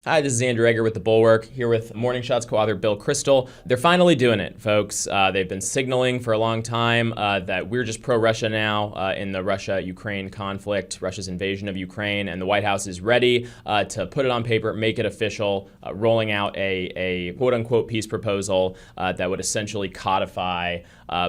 Hi, this is Andrew Egger with the Bulwark, here with Morning Shot's co-author Bill Kristol. They're finally doing it, folks. They've been signaling for a long time that we're just pro-Russia now in the Russia-Ukraine conflict, Russia's invasion of Ukraine, and the White House is ready to put it on paper, make it official, rolling out a quote-unquote peace proposal that would essentially codify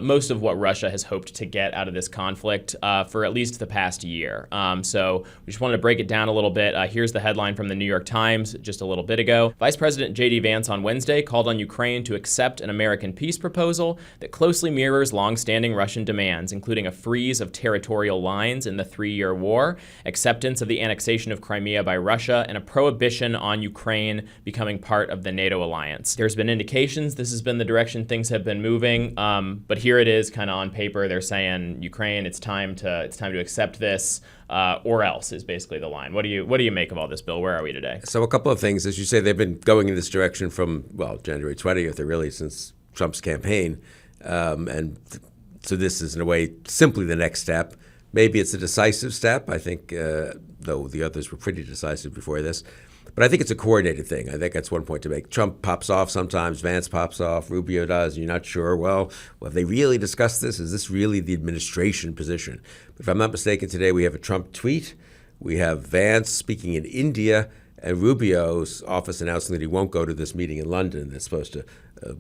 most of what Russia has hoped to get out of this conflict for at least the past year. So we just wanted to break it down a little bit. Here's the headline from the New York Times just a little bit ago. Vice President J.D. Vance on Wednesday called on Ukraine to accept an American peace proposal that closely mirrors long-standing Russian demands, including a freeze of territorial lines in the 3-year war, acceptance of the annexation of Crimea by Russia, and a prohibition on Ukraine becoming part of the NATO alliance. There's been indications this has been the direction things have been moving, but here it is, kind of on paper. They're saying, Ukraine, it's time to accept this, or else is basically the line. What do you make of all this, Bill? Where are we today? So a couple of things. As you say, they've been going in this direction from, January 20th, or really since Trump's campaign. So this is, in a way, simply the next step. Maybe it's a decisive step. I think, though the others were pretty decisive before this. But I think it's a coordinated thing. I think that's one point to make. Trump pops off sometimes, Vance pops off, Rubio does, and you're not sure, well, have they really discussed this? Is this really the administration position? But if I'm not mistaken, today we have a Trump tweet, we have Vance speaking in India, and Rubio's office announcing that he won't go to this meeting in London that's supposed to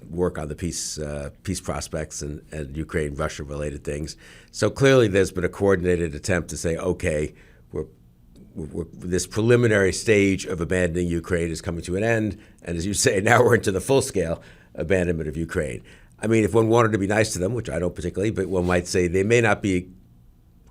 work on the peace prospects and Ukraine-Russia related things. So clearly there's been a coordinated attempt to say, okay, this preliminary stage of abandoning Ukraine is coming to an end. And as you say, now we're into the full-scale abandonment of Ukraine. I mean, if one wanted to be nice to them, which I don't particularly, but one might say they may not be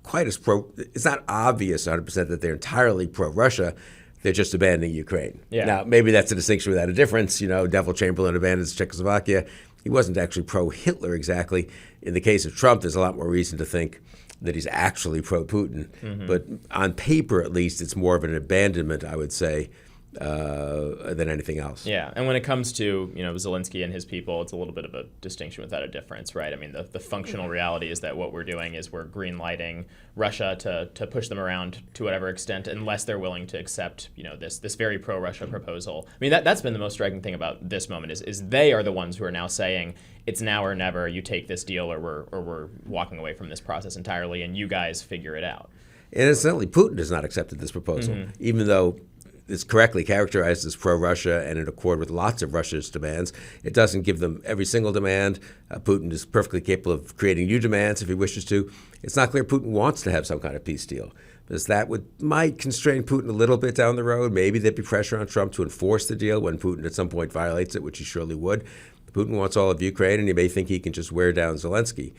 quite as it's not obvious 100% that they're entirely pro-Russia. They're just abandoning Ukraine. Yeah. Now, maybe that's a distinction without a difference. Neville Chamberlain abandons Czechoslovakia. He wasn't actually pro-Hitler exactly. In the case of Trump, there's a lot more reason to think that he's actually pro-Putin. Mm-hmm. But on paper, at least, it's more of an abandonment, I would say, than anything else. Yeah, and when it comes to Zelensky and his people, it's a little bit of a distinction without a difference, right? I mean, the functional reality is that what we're doing is we're green-lighting Russia to push them around to whatever extent, unless they're willing to accept this very pro-Russia proposal. I mean, that's been the most striking thing about this moment is they are the ones who are now saying it's now or never. You take this deal, or we're walking away from this process entirely, and you guys figure it out. And incidentally, Putin has not accepted this proposal, even though it's correctly characterized as pro-Russia and in accord with lots of Russia's demands. It doesn't give them every single demand. Putin is perfectly capable of creating new demands if he wishes to. It's not clear Putin wants to have some kind of peace deal, because that might constrain Putin a little bit down the road. Maybe there'd be pressure on Trump to enforce the deal when Putin at some point violates it, which he surely would. Putin wants all of Ukraine, and he may think he can just wear down Zelensky.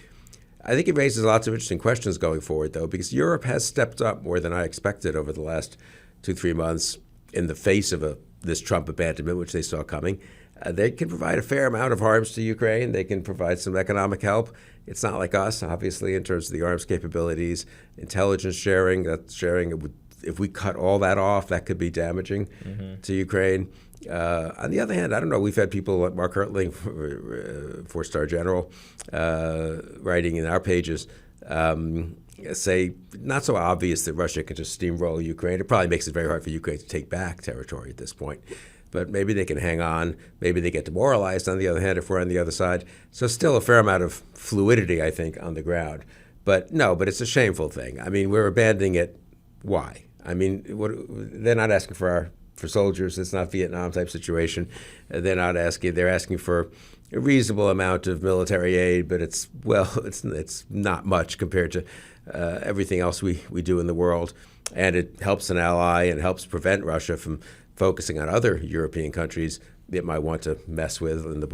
I think it raises lots of interesting questions going forward, though, because Europe has stepped up more than I expected over the last 2-3 months in the face of this Trump abandonment, which they saw coming. They can provide a fair amount of arms to Ukraine. They can provide some economic help. It's not like us, obviously, in terms of the arms capabilities, intelligence sharing. If we cut all that off, that could be damaging to Ukraine. On the other hand, I don't know. We've had people like Mark Hertling, 4-star general, writing in our pages, say not so obvious that Russia can just steamroll Ukraine. It probably makes it very hard for Ukraine to take back territory at this point. But maybe they can hang on. Maybe they get demoralized, on the other hand, if we're on the other side. So still a fair amount of fluidity, I think, on the ground. But it's a shameful thing. I mean, we're abandoning it. Why? I mean, they're not asking for soldiers. It's not Vietnam type situation. They're asking for a reasonable amount of military aid, but it's not much compared to everything else we do in the world. And it helps an ally and helps prevent Russia from focusing on other European countries it might want to mess with in the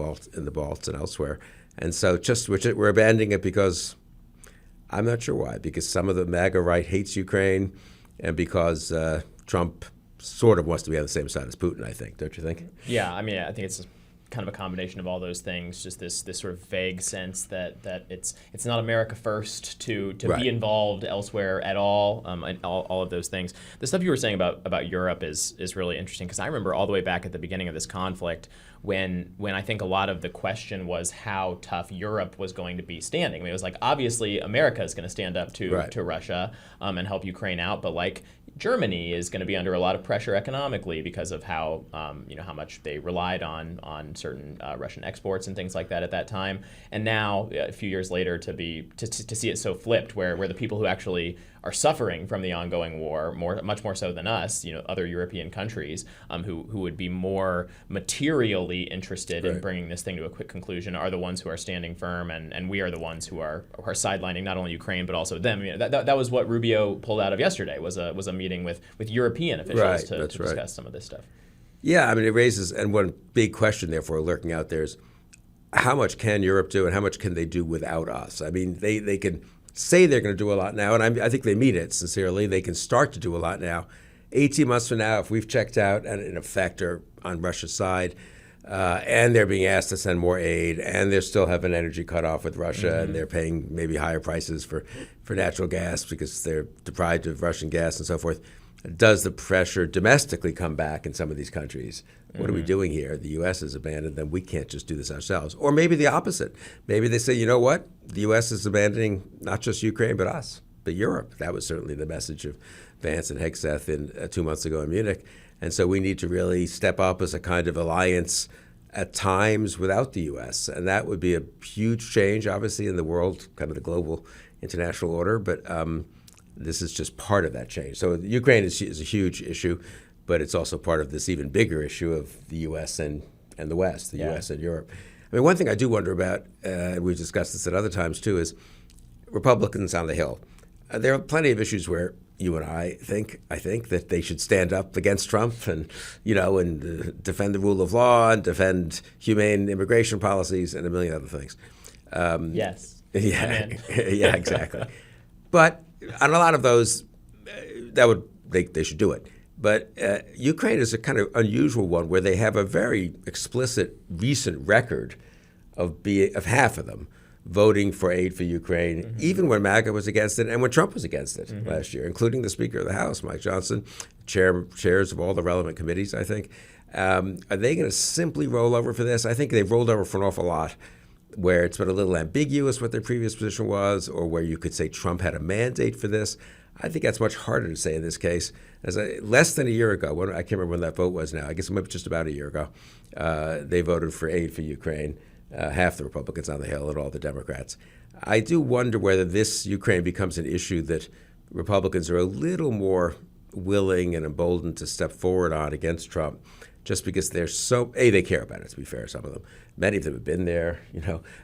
Balts and elsewhere. And so we're abandoning it because I'm not sure why. Because some of the MAGA right hates Ukraine, and because Trump sort of wants to be on the same side as Putin, I think. Don't you think? Yeah, I mean, I think it's kind of a combination of all those things, just this sort of vague sense that it's not America first to right. be involved elsewhere at all, and all of those things. The stuff you were saying about Europe is really interesting, because I remember all the way back at the beginning of this conflict when I think a lot of the question was how tough Europe was going to be standing. I mean, it was like, obviously America is going to stand up to Russia and help Ukraine out, but like Germany is going to be under a lot of pressure economically because of how how much they relied on certain Russian exports and things like that at that time. And now, a few years later, to see it so flipped, where the people who actually are suffering from the ongoing war, much more so than us, other European countries, who would be more materially interested in bringing this thing to a quick conclusion, are the ones who are standing firm, and we are the ones who are sidelining not only Ukraine but also them. That was what Rubio pulled out of yesterday, was a meeting with European officials to discuss some of this stuff. Yeah, I mean, it raises, and one big question, therefore, lurking out there is, how much can Europe do and how much can they do without us? I mean, they can say they're going to do a lot now, and I think they mean it sincerely. They can start to do a lot now. 18 months from now, if we've checked out and in effect are on Russia's side, and they're being asked to send more aid, and they still have an energy cutoff with Russia, and they're paying maybe higher prices for natural gas because they're deprived of Russian gas and so forth, does the pressure domestically come back in some of these countries? What are we doing here? The U.S. has abandoned them. We can't just do this ourselves. Or maybe the opposite. Maybe they say, you know what? The U.S. is abandoning not just Ukraine, but us, but Europe. That was certainly the message of Vance and Hegseth 2 months ago in Munich. And so we need to really step up as a kind of alliance at times without the U.S. And that would be a huge change, obviously, in the world, kind of the global international order. But this is just part of that change. So Ukraine is a huge issue, but it's also part of this even bigger issue of the U.S. and the West, the U.S. and Europe. I mean, one thing I do wonder about, and we've discussed this at other times too, is Republicans on the Hill. There are plenty of issues where you and I think that they should stand up against Trump and defend the rule of law and defend humane immigration policies and a million other things. Yes. Yeah, yeah, exactly. But on a lot of those, they should do it. But Ukraine is a kind of unusual one where they have a very explicit recent record of half of them voting for aid for Ukraine, even when MAGA was against it and when Trump was against it last year, including the Speaker of the House, Mike Johnson, chairs of all the relevant committees, I think. Are they going to simply roll over for this? I think they've rolled over for an awful lot where it's been a little ambiguous what their previous position was, or where you could say Trump had a mandate for this. I think that's much harder to say in this case. Less than a year ago, I can't remember when that vote was now, I guess maybe just about a year ago, they voted for aid for Ukraine, half the Republicans on the Hill and all the Democrats. I do wonder whether this Ukraine becomes an issue that Republicans are a little more willing and emboldened to step forward on against Trump, just because they're they care about it, to be fair, some of them. Many of them have been there,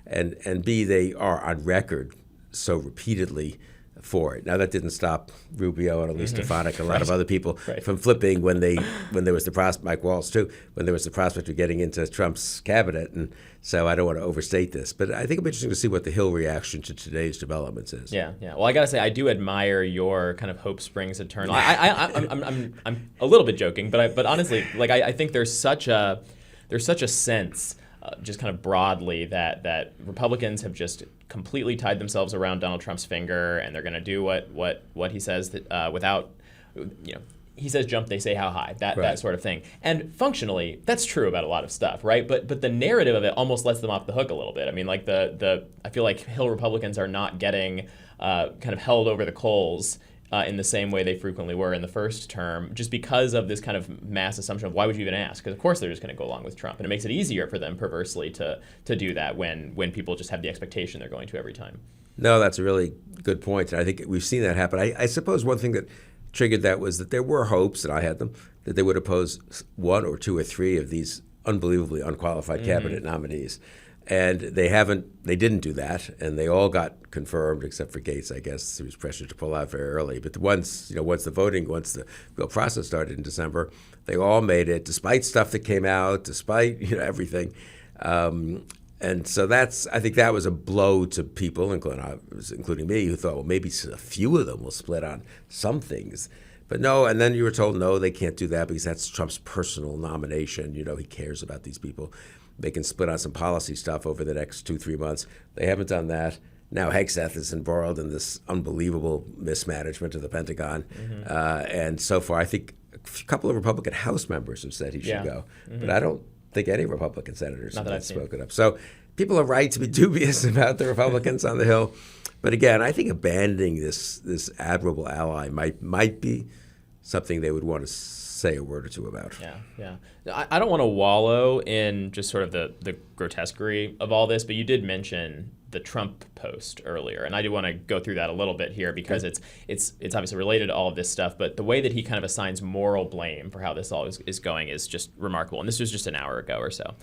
and B, they are on record so repeatedly for it. Now, that didn't stop Rubio and Elise Stefanik and a lot of other people from flipping when there was the prospect, Mike Waltz too, when there was the prospect of getting into Trump's cabinet. And so I don't want to overstate this, but I think it'll be interesting to see what the Hill reaction to today's developments is. Yeah. Well, I got to say, I do admire your kind of hope springs eternal. I'm a little bit joking, but honestly, I think there's such a sense, just kind of broadly, that Republicans have just completely tied themselves around Donald Trump's finger, and they're going to do what he says without, he says jump, they say how high, that sort of thing. And functionally, that's true about a lot of stuff, right? But the narrative of it almost lets them off the hook a little bit. I mean, I feel like Hill Republicans are not getting kind of held over the coals in the same way they frequently were in the first term, just because of this kind of mass assumption of why would you even ask? Because of course they're just going to go along with Trump, and it makes it easier for them perversely to do that when people just have the expectation they're going to every time. No, that's a really good point, and I think we've seen that happen. I suppose one thing that triggered that was that there were hopes, and I had them, that they would oppose one or two or three of these unbelievably unqualified cabinet nominees. And they didn't do that, and they all got confirmed except for Gates, I guess. He was pressured to pull out very early. But once the real process started in December, they all made it, despite stuff that came out, despite everything. And so I think that was a blow to people, including me, who thought, well, maybe a few of them will split on some things. But no, and then you were told, no, they can't do that because that's Trump's personal nomination. He cares about these people. They can split on some policy stuff over the next 2-3 months. They haven't done that. Now Hegseth is embroiled in this unbelievable mismanagement of the Pentagon. And so far, I think a couple of Republican House members have said he should go. But I don't think any Republican senators have spoken up. So people are right to be dubious about the Republicans on the Hill. But again, I think abandoning this admirable ally might be something they would want to say a word or two about. Yeah. I don't want to wallow in just sort of the grotesquerie of all this, but you did mention the Trump post earlier, and I do want to go through that a little bit here because it's obviously related to all of this stuff, but the way that he kind of assigns moral blame for how this all is going is just remarkable, and this was just an hour ago or so.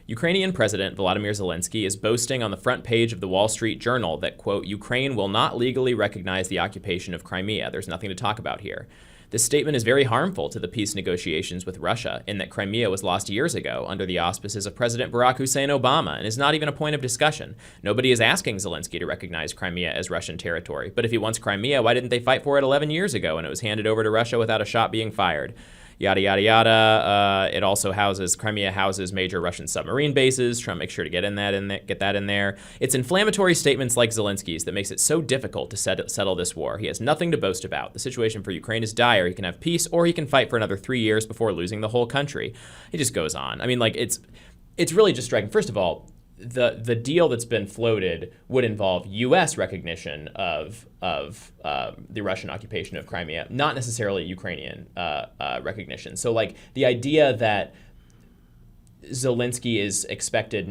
Ukrainian President Volodymyr Zelensky is boasting on the front page of the Wall Street Journal that, quote, Ukraine will not legally recognize the occupation of Crimea. There's nothing to talk about here. This statement is very harmful to the peace negotiations with Russia in that Crimea was lost years ago under the auspices of President Barack Hussein Obama and is not even a point of discussion. Nobody is asking Zelensky to recognize Crimea as Russian territory. But if he wants Crimea, why didn't they fight for it 11 years ago when it was handed over to Russia without a shot being fired? Yada, yada, yada. It also Crimea houses major Russian submarine bases. Trump makes sure to get that in there. It's inflammatory statements like Zelensky's that makes it so difficult to settle this war. He has nothing to boast about. The situation for Ukraine is dire. He can have peace or he can fight for another 3 years before losing the whole country. He just goes on. I mean, like, it's really just striking. First of all, the deal that's been floated would involve U.S. recognition of the Russian occupation of Crimea, not necessarily Ukrainian recognition. So, like, the idea that Zelensky is expected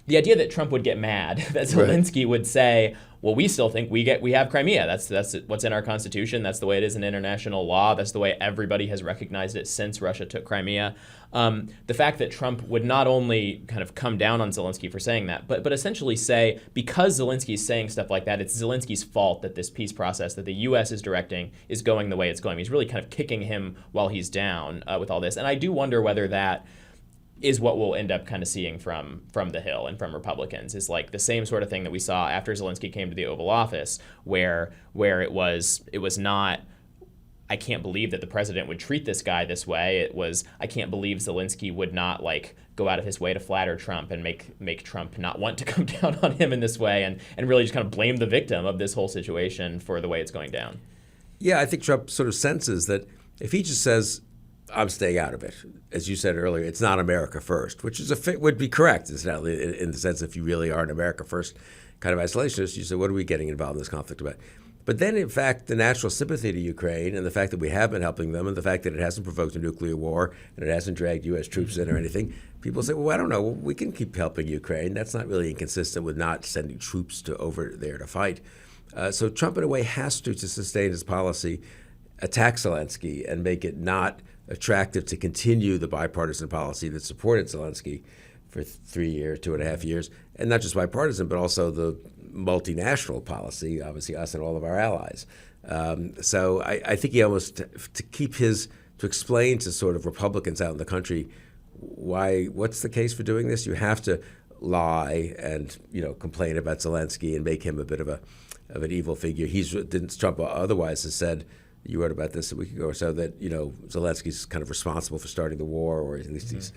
the idea that Trump would get mad that Zelensky would say, well, we still think we have Crimea. That's what's in our Constitution. That's the way it is in international law. That's the way everybody has recognized it since Russia took Crimea. The fact that Trump would not only kind of come down on Zelensky for saying that, but essentially say, because Zelensky's saying stuff like that, it's Zelensky's fault that this peace process that the U.S. is directing is going the way it's going. He's really kind of kicking him while he's down with all this. And I do wonder whether that is what we'll end up kind of seeing from the Hill and from Republicans, is like the same sort of thing that we saw after Zelensky came to the Oval Office, where it was not, I can't believe that the president would treat this guy this way. It was, I can't believe Zelensky would not like go out of his way to flatter Trump and make Trump not want to come down on him in this way, and really just kind of blame the victim of this whole situation for the way it's going down. Yeah, I think Trump sort of senses that if he just says, I'm staying out of it, as you said earlier, it's not America first, which would be correct, incidentally, in the sense if you really are an America first kind of isolationist, you say, what are we getting involved in this conflict about? But then, in fact, the natural sympathy to Ukraine and the fact that we have been helping them and the fact that it hasn't provoked a nuclear war and it hasn't dragged U.S. troops in or anything, people say, well, I don't know, we can keep helping Ukraine. That's not really inconsistent with not sending troops over there to fight. So Trump, in a way, has to sustain his policy, attack Zelensky and make it not attractive to continue the bipartisan policy that supported Zelensky for 3 years, 2.5 years, and not just bipartisan, but also the multinational policy, obviously us and all of our allies. So I think he almost, to explain to sort of Republicans out in the country what's the case for doing this? You have to lie and complain about Zelensky and make him a bit of an evil figure. Trump otherwise has said, you wrote about this a week ago or so, that Zelensky's kind of responsible for starting the war, or at least he's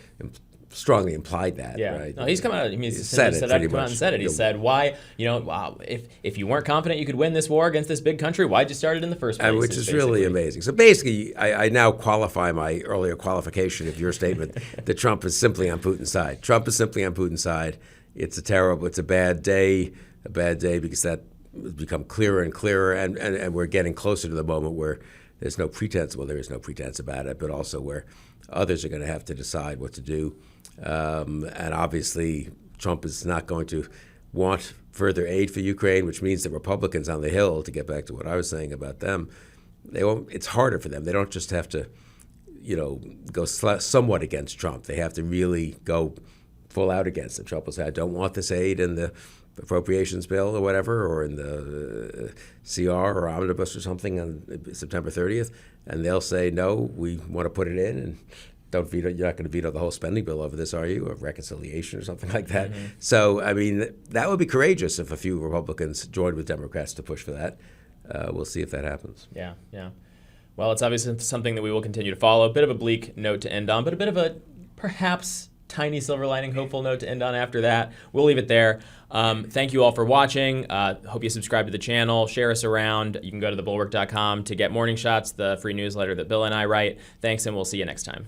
strongly implied that. Yeah, right? No, he's come out. He said come out and said it. He said, "Why? Wow, if you weren't confident you could win this war against this big country, why'd you start it in the first place?" Which is really amazing. So basically, I now qualify my earlier qualification of your statement that Trump is simply on Putin's side. Trump is simply on Putin's side. It's a bad day because that has become clearer and clearer, and we're getting closer to the moment where there's no pretense. Well, there is no pretense about it, but also where others are going to have to decide what to do. And obviously, Trump is not going to want further aid for Ukraine, which means the Republicans on the Hill, to get back to what I was saying about them, it's harder for them. They don't just have to, go somewhat against Trump. They have to really go full out against him. Trump will say, I don't want this aid in the appropriations bill or whatever, or in the CR or omnibus or something on September 30th, and they'll say, no, we want to put it in, and don't veto. You're not going to veto the whole spending bill over this, are you? Or reconciliation or something like that. Mm-hmm. So, I mean, that would be courageous if a few Republicans joined with Democrats to push for that. We'll see if that happens. Yeah. Well, it's obviously something that we will continue to follow. A bit of a bleak note to end on, but a bit of a perhaps tiny silver lining, hopeful note to end on after that. We'll leave it there. Thank you all for watching. Hope you subscribe to the channel, share us around. You can go to thebulwark.com to get Morning Shots, the free newsletter that Bill and I write. Thanks, and we'll see you next time.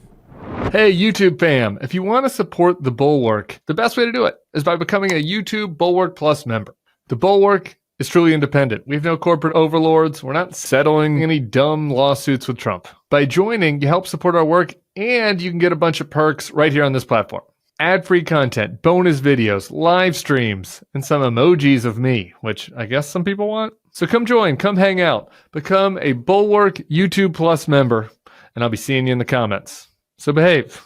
Hey, YouTube fam, if you want to support The Bulwark, the best way to do it is by becoming a YouTube Bulwark Plus member. The Bulwark is truly independent. We have no corporate overlords. We're not settling any dumb lawsuits with Trump. By joining, you help support our work, and you can get a bunch of perks right here on this platform. Ad-free content, bonus videos, live streams, and some emojis of me, which I guess some people want. So come join, come hang out, become a Bulwark YouTube Plus member, and I'll be seeing you in the comments. So behave.